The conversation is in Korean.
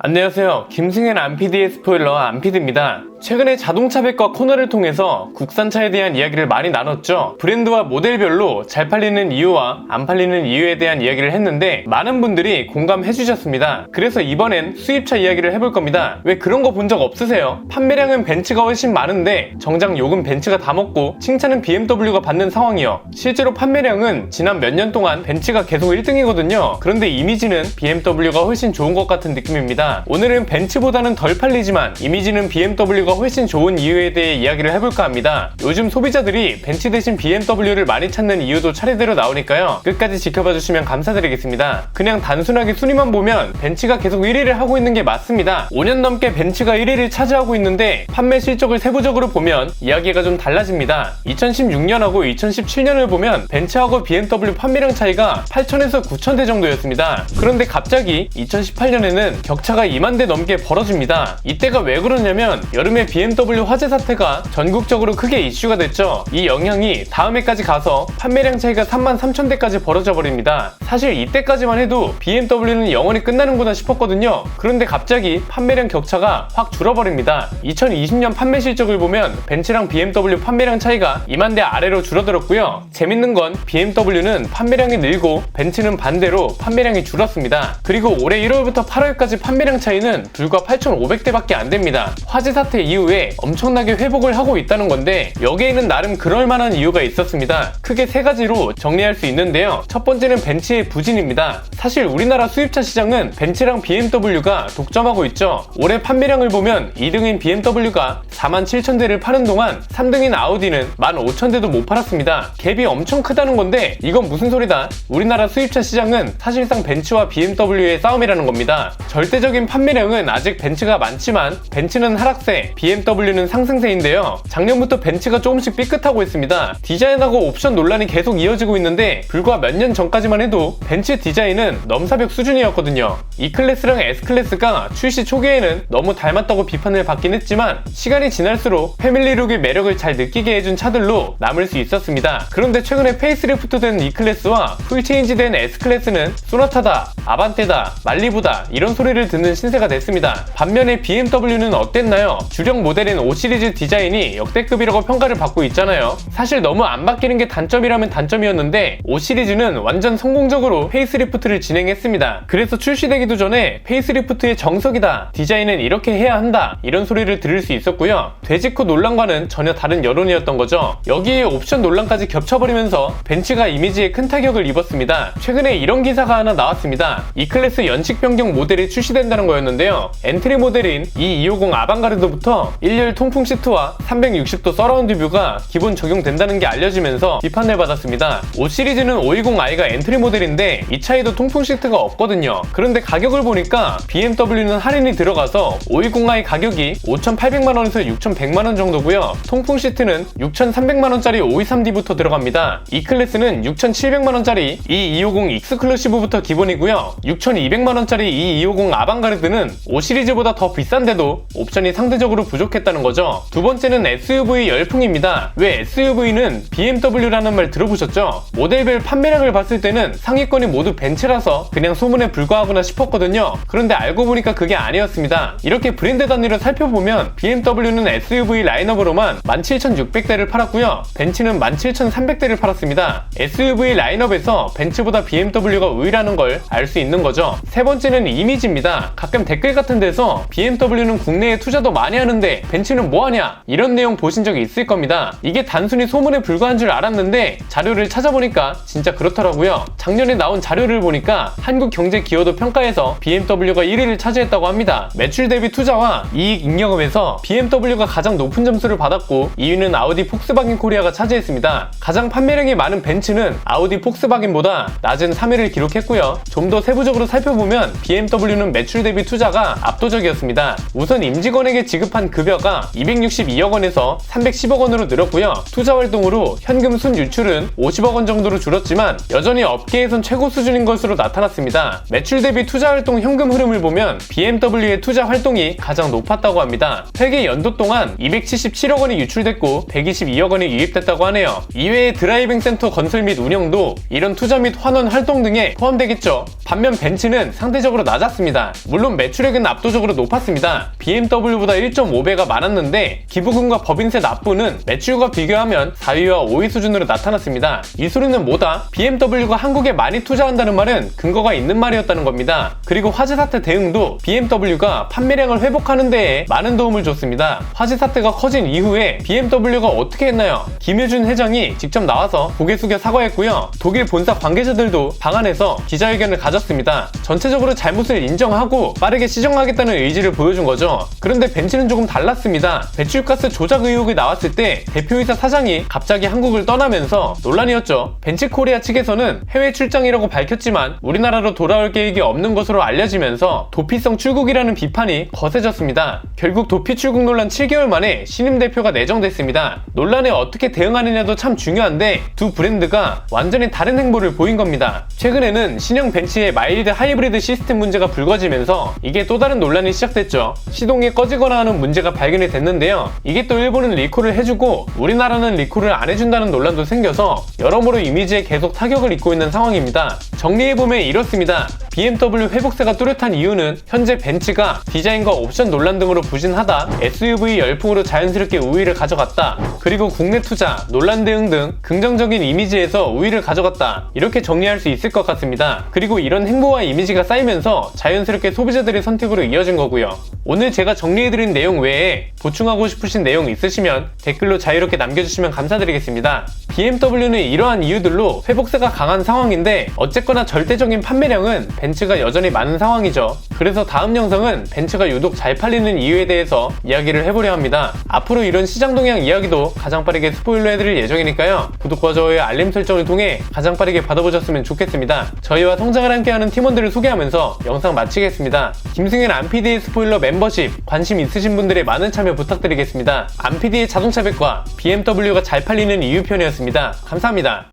안녕하세요. 김승현 안PD의 스포일러 안PD입니다. 최근에 자동차백과 코너를 통해서 국산차에 대한 이야기를 많이 나눴죠. 브랜드와 모델별로 잘 팔리는 이유와 안 팔리는 이유에 대한 이야기를 했는데 많은 분들이 공감해 주셨습니다. 그래서 이번엔 수입차 이야기를 해볼 겁니다. 왜 그런 거 본 적 없으세요? 판매량은 벤츠가 훨씬 많은데 정작 욕은 벤츠가 다 먹고 칭찬은 BMW가 받는 상황이요. 실제로 판매량은 지난 몇 년 동안 벤츠가 계속 1등이거든요. 그런데 이미지는 BMW가 훨씬 좋은 것 같은 느낌입니다. 오늘은 벤츠보다는 덜 팔리지만 이미지는 BMW가 훨씬 좋은 이유에 대해 이야기를 해볼까 합니다. 요즘 소비자들이 벤츠 대신 BMW를 많이 찾는 이유도 차례대로 나오니까요. 끝까지 지켜봐 주시면 감사드리겠습니다. 그냥 단순하게 순위만 보면 벤츠가 계속 1위를 하고 있는 게 맞습니다. 5년 넘게 벤츠가 1위를 차지하고 있는데 판매 실적을 세부적으로 보면 이야기가 좀 달라집니다. 2016년하고 2017년을 보면 벤츠하고 BMW 판매량 차이가 8,000에서 9,000대 정도였습니다. 그런데 갑자기 2018년에는 격차가 2만 대 넘게 벌어집니다. 이때가 왜 그러냐면 여름에 BMW 화재 사태가 전국적으로 크게 이슈가 됐죠. 이 영향이 다음 해까지 가서 판매량 차이가 33,000대까지 벌어져 버립니다. 사실 이때까지만 해도 BMW는 영원히 끝나는구나 싶었거든요. 그런데 갑자기 판매량 격차가 확 줄어버립니다. 2020년 판매 실적을 보면 벤츠랑 BMW 판매량 차이가 2만 대 아래로 줄어들었고요. 재밌는 건 BMW는 판매량이 늘고 벤츠는 반대로 판매량이 줄었습니다. 그리고 올해 1월부터 8월까지 판매량 차이는 불과 8,500대밖에 안 됩니다. 화재 사태 이후에 엄청나게 회복을 하고 있다는 건데 여기에는 나름 그럴만한 이유가 있었습니다. 크게 세 가지로 정리할 수 있는데요. 첫 번째는 벤츠의 부진입니다. 사실 우리나라 수입차 시장은 벤츠랑 BMW가 독점하고 있죠. 올해 판매량을 보면 2등인 BMW가 47,000대를 파는 동안 3등인 아우디는 15,000대도 못 팔았습니다. 갭이 엄청 크다는 건데 이건 무슨 소리다? 우리나라 수입차 시장은 사실상 벤츠와 BMW의 싸움이라는 겁니다. 절대적인 판매량은 아직 벤츠가 많지만 벤츠는 하락세, BMW는 상승세인데요. 작년부터 벤츠가 조금씩 삐끗하고 있습니다. 디자인하고 옵션 논란이 계속 이어지고 있는데 불과 몇 년 전까지만 해도 벤츠 디자인은 넘사벽 수준이었거든요. E클래스랑 S클래스가 출시 초기에는 너무 닮았다고 비판을 받긴 했지만 시간이 지날수록 패밀리룩의 매력을 잘 느끼게 해준 차들로 남을 수 있었습니다. 그런데 최근에 페이스리프트된 E클래스와 풀체인지된 S클래스는 소나타다, 아반떼다, 말리부다 이런 소리를 듣는 신세가 됐습니다. 반면에 BMW는 어땠나요? 주력 모델인 5시리즈 디자인이 역대급이라고 평가를 받고 있잖아요. 사실 너무 안 바뀌는 게 단점이라면 단점이었는데 5시리즈는 완전 성공적으로 페이스리프트를 진행했습니다. 그래서 출시되기도 전에 페이스리프트의 정석이다, 디자인은 이렇게 해야 한다 이런 소리를 들을 수 있었고요. 돼지코 논란과는 전혀 다른 여론이었던 거죠. 여기에 옵션 논란까지 겹쳐버리면서 벤츠가 이미지에 큰 타격을 입었습니다. 최근에 이런 기사가 하나 나왔습니다. E클래스 연식 변경 모델이 출시된다는 거였는데요. 엔트리 모델인 E250 아방가르드부터 1열 통풍 시트와 360도 서라운드 뷰가 기본 적용된다는 게 알려지면서 비판을 받았습니다. 5시리즈는 520i가 엔트리 모델인데 이 차에도 통풍 시트가 없거든요. 그런데 가격을 보니까 BMW는 할인이 들어가서 520i 가격이 5,800만원에서 6,100만원 정도고요. 통풍 시트는 6,300만원짜리 523D부터 들어갑니다. E클래스는 6,700만원짜리 E250 익스클루시브부터 기본이고요. 6,200만원짜리 E250 아방가르드는 5시리즈보다 더 비싼데도 옵션이 상대적으로 부족했다는 거죠. 두 번째는 SUV 열풍입니다. 왜 SUV는 BMW라는 말 들어보셨죠? 모델별 판매량을 봤을 때는 상위권이 모두 벤츠라서 그냥 소문에 불과하구나 싶었거든요. 그런데 알고 보니까 그게 아니었습니다. 이렇게 브랜드 단위로 살펴보면 BMW는 SUV 라인업으로만 17,600대를 팔았고요. 벤츠는 17,300대를 팔았습니다. SUV 라인업에서 벤츠보다 BMW가 우위라는 걸 알 수 있는 거죠. 세 번째는 이미지입니다. 가끔 댓글 같은 데서 BMW는 국내에 투자도 많이 하는데 벤츠는 뭐하냐 이런 내용 보신 적이 있을 겁니다. 이게 단순히 소문에 불과한 줄 알았는데 자료를 찾아보니까 진짜 그렇더라고요. 작년에 나온 자료를 보니까 한국경제기여도 평가에서 BMW가 1위를 차지했다고 합니다. 매출 대비 투자와 이익 잉여금에서 BMW가 가장 높은 점수를 받았고 2위는 아우디 폭스바겐 코리아가 차지했습니다. 가장 판매량이 많은 벤츠는 아우디 폭스바겐보다 낮은 3위를 기록했고요. 좀 더 세부적으로 살펴보면 BMW는 매출 대비 투자가 압도적이었습니다. 우선 임직원에게 지급한 급여가 262억 원에서 310억 원으로 늘었고요. 투자 활동으로 현금 순유출은 50억 원 정도로 줄었지만 여전히 업계에선 최고 수준인 것으로 나타났습니다. 매출 대비 투자 활동 현금 흐름을 보면 BMW의 투자 활동이 가장 높았다고 합니다. 회계 연도 동안 277억 원이 유출됐고 122억 원이 유입됐다고 하네요. 이외에 드라이빙 센터 건설 및 운영도 이런 투자 및 환원 활동 등에 포함되겠죠. 반면 벤츠는 상대적으로 낮았습니다. 물론 매출액은 압도적으로 높았습니다. BMW보다 1.5배가 많았는데 기부금과 법인세 납부는 매출과 비교하면 4위와 5위 수준으로 나타났습니다. 이 소리는 뭐다? BMW가 한국에 많이 투자한다는 말은 근거가 있는 말이었다는 겁니다. 그리고 화재 사태 대응도 BMW가 판매량을 회복하는 데에 많은 도움을 줬습니다. 화재 사태가 커진 이후에 BMW가 어떻게 했나요? 김효준 회장이 직접 나와서 고개 숙여 사과했고요. 독일 본사 관계자들도 방한해서 기자회견을 가졌습니다. 전체적으로 잘못을 인정하고 빠르게 시정하겠다는 의지를 보여준 거죠. 그런데 벤츠는 조금 달랐습니다. 배출가스 조작 의혹이 나왔을 때 대표이사 사장이 갑자기 한국을 떠나면서 논란이었죠. 벤츠코리아 측에서는 해외 출장이라고 밝혔지만 우리나라로 돌아올 계획이 없는 것으로 알려지면서 도피성 출국이라는 비판이 거세졌습니다. 결국 도피 출국 논란 7개월 만에 신임 대표가 내정됐습니다. 논란에 어떻게 대응하느냐도 참 중요한데 두 브랜드가 완전히 다른 행보를 보인 겁니다. 최근에는 신형 벤츠의 마일드 하이브리드 시스템 문제가 불거지면서 이게 또 다른 논란이 시작됐죠. 시동이 꺼지거나 하는 문제가 발견이 됐는데요. 이게 또 일본은 리콜을 해주고 우리나라는 리콜을 안 해준다는 논란도 생겨서 여러모로 이미지에 계속 타격을 입고 있는 상황입니다. 정리해보면 이렇습니다. BMW 회복세가 뚜렷한 이유는 현재 벤츠가 디자인과 옵션 논란 등으로 부진하다 SUV 열풍으로 자연스럽게 우위를 가져갔다. 그리고 국내 투자, 논란 대응 등 긍정적인 이미지에서 우위를 가져갔다. 이렇게 정리할 수 있을 것 같습니다. 그리고 이런 행보와 이미지가 쌓이면서 자연스럽게 소비자들의 선택으로 이어진 거고요. 오늘 제가 정리해드린 내용 외에 보충하고 싶으신 내용 있으시면 댓글로 자유롭게 남겨주시면 감사드리겠습니다. BMW는 이러한 이유들로 회복세가 강한 상황인데 어쨌거나 절대적인 판매량은 벤츠가 여전히 많은 상황이죠. 그래서 다음 영상은 벤츠가 유독 잘 팔리는 이유에 대해서 이야기를 해보려 합니다. 앞으로 이런 시장 동향 이야기도 가장 빠르게 스포일러 해드릴 예정이니까요. 구독과 좋아요, 알림 설정을 통해 가장 빠르게 받아보셨으면 좋겠습니다. 저희와 성장을 함께하는 팀원들을 소개하면서 영상 마치겠습니다. 김승현 안PD의 스포일러 멤버십 관심 있으신 분들의 많은 참여 부탁드리겠습니다. 안PD의 자동차 백과 BMW가 잘 팔리는 이유 편이었습니다. 감사합니다.